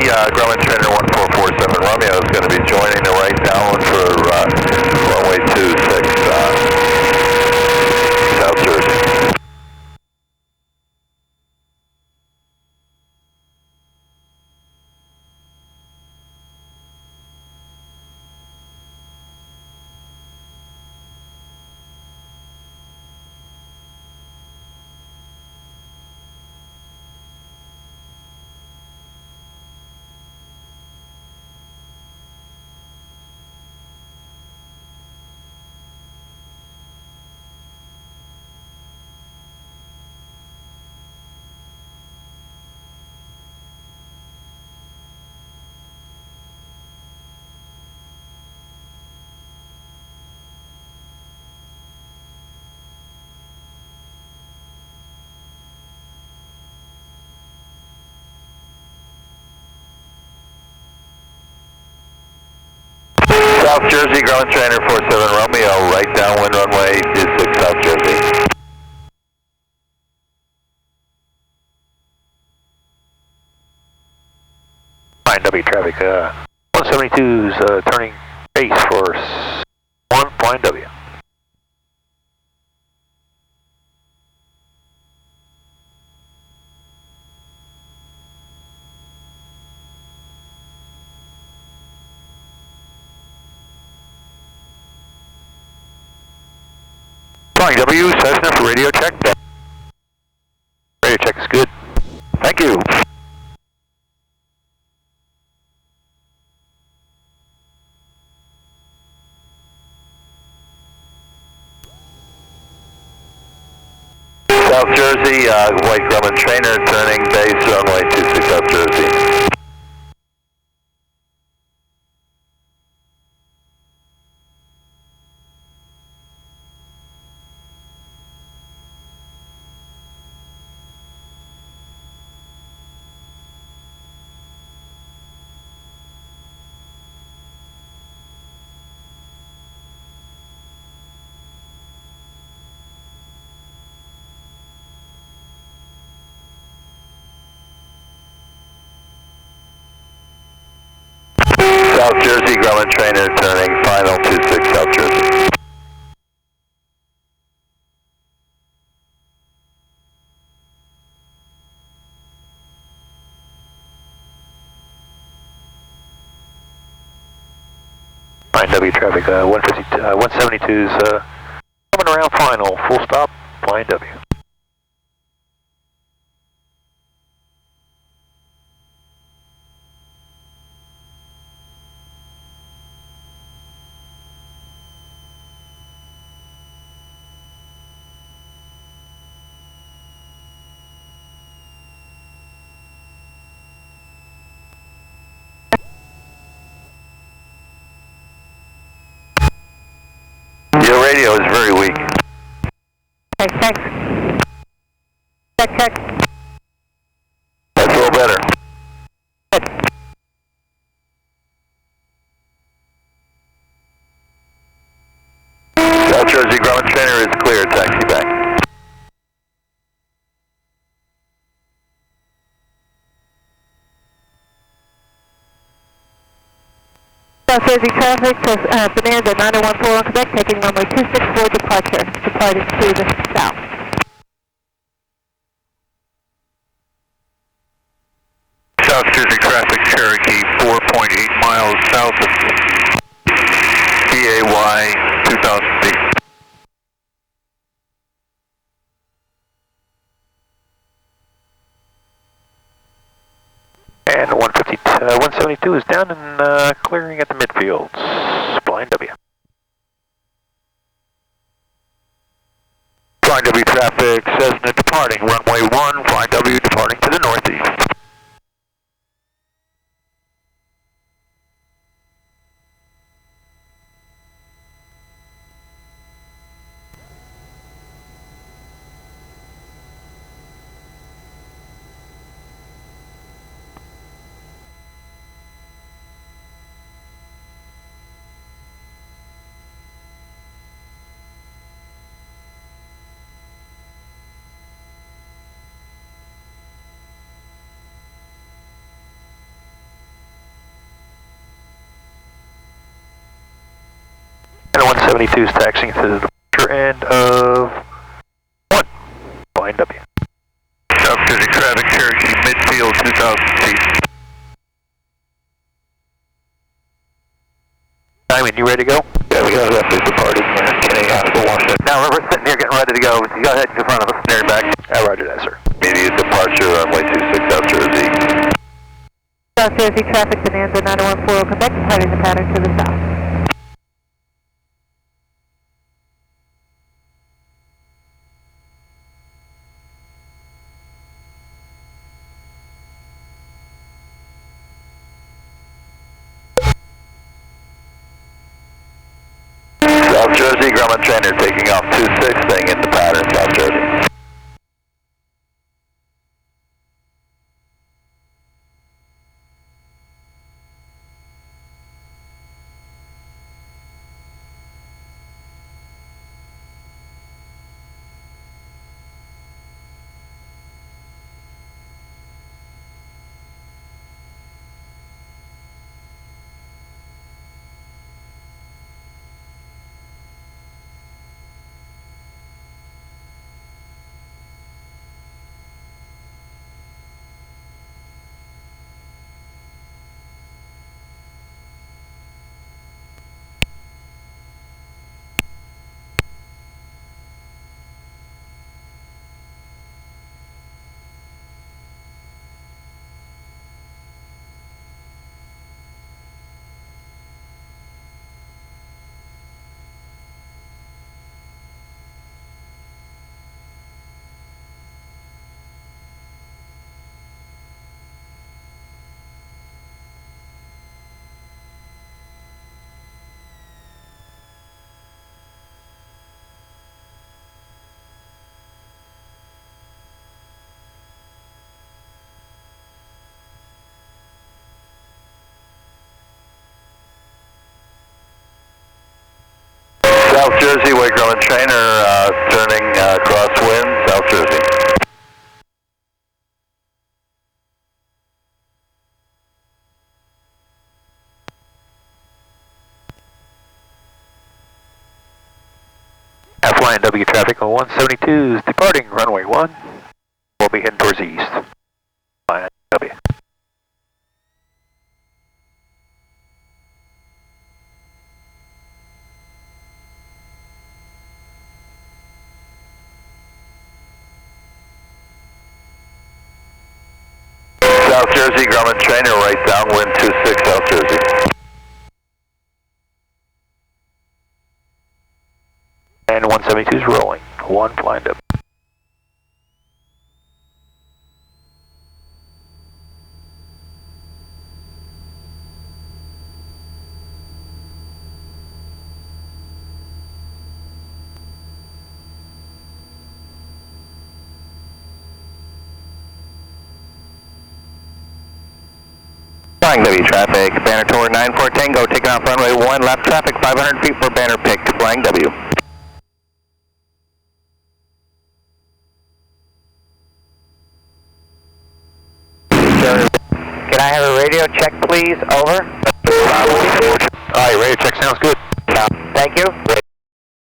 Grumman Trainer 1447 Romeo is going to be joining the right downwind for runway 26 South Jersey. South Jersey, Grumman Trainer 47 Romeo, right downwind runway 26 South Jersey. Fine, W traffic, 172's turning base for 1, flying W. Flying W, Cessna for radio check. Radio check is good. Thank you. South Jersey, White Grumman Trainer turning base runway 26 South Jersey. South Jersey, Grumman Trainer turning final 26 South Jersey. Fine, W traffic, 172's coming around final, full stop, flying W. Your radio is very weak. Check. That's a little better. South Jersey, Grumman Trainer is clear, taxi back. South Jersey traffic, Bonanza 9014 on Quebec, taking runway 26 for departure, departing to the south. South Jersey traffic, Cherokee 4.8 miles south of PAY 2000 feet. And 172 is down and clearing at the midfields, flying W. Flying W traffic, Cessna departing, runway 1, flying W departing to the northeast. 172 is taxiing to the departure end of 1, flying W. South Jersey traffic, Cherokee midfield, 2,000 feet. Simon, you ready to go? Yeah, we got that place departed. Kenny Hospital, Washington. Now we're sitting here getting ready to go. You go ahead in front of us. Near back. Roger that, sir. Immediate departure, runway 26, South Jersey. South Jersey traffic, Bonanza 914 Quebec, departing the pattern to the south. South Jersey, Grumman trainer taking off 26, staying in the pattern, South Jersey. South Jersey, Wake Grumman trainer, turning crosswind, South Jersey. Flying W traffic on 172 is departing runway 1. We'll be heading towards the east. Flying W. South Jersey, Grumman trainer, right downwind 26, South Jersey. And 172 is rolling. 1 flying up. Flying W traffic, banner toward 94 Tango, taking off runway 1, left traffic 500 feet for banner picked, flying W. Can I have a radio check, please? Over. Alright, radio check sounds good. Thank you.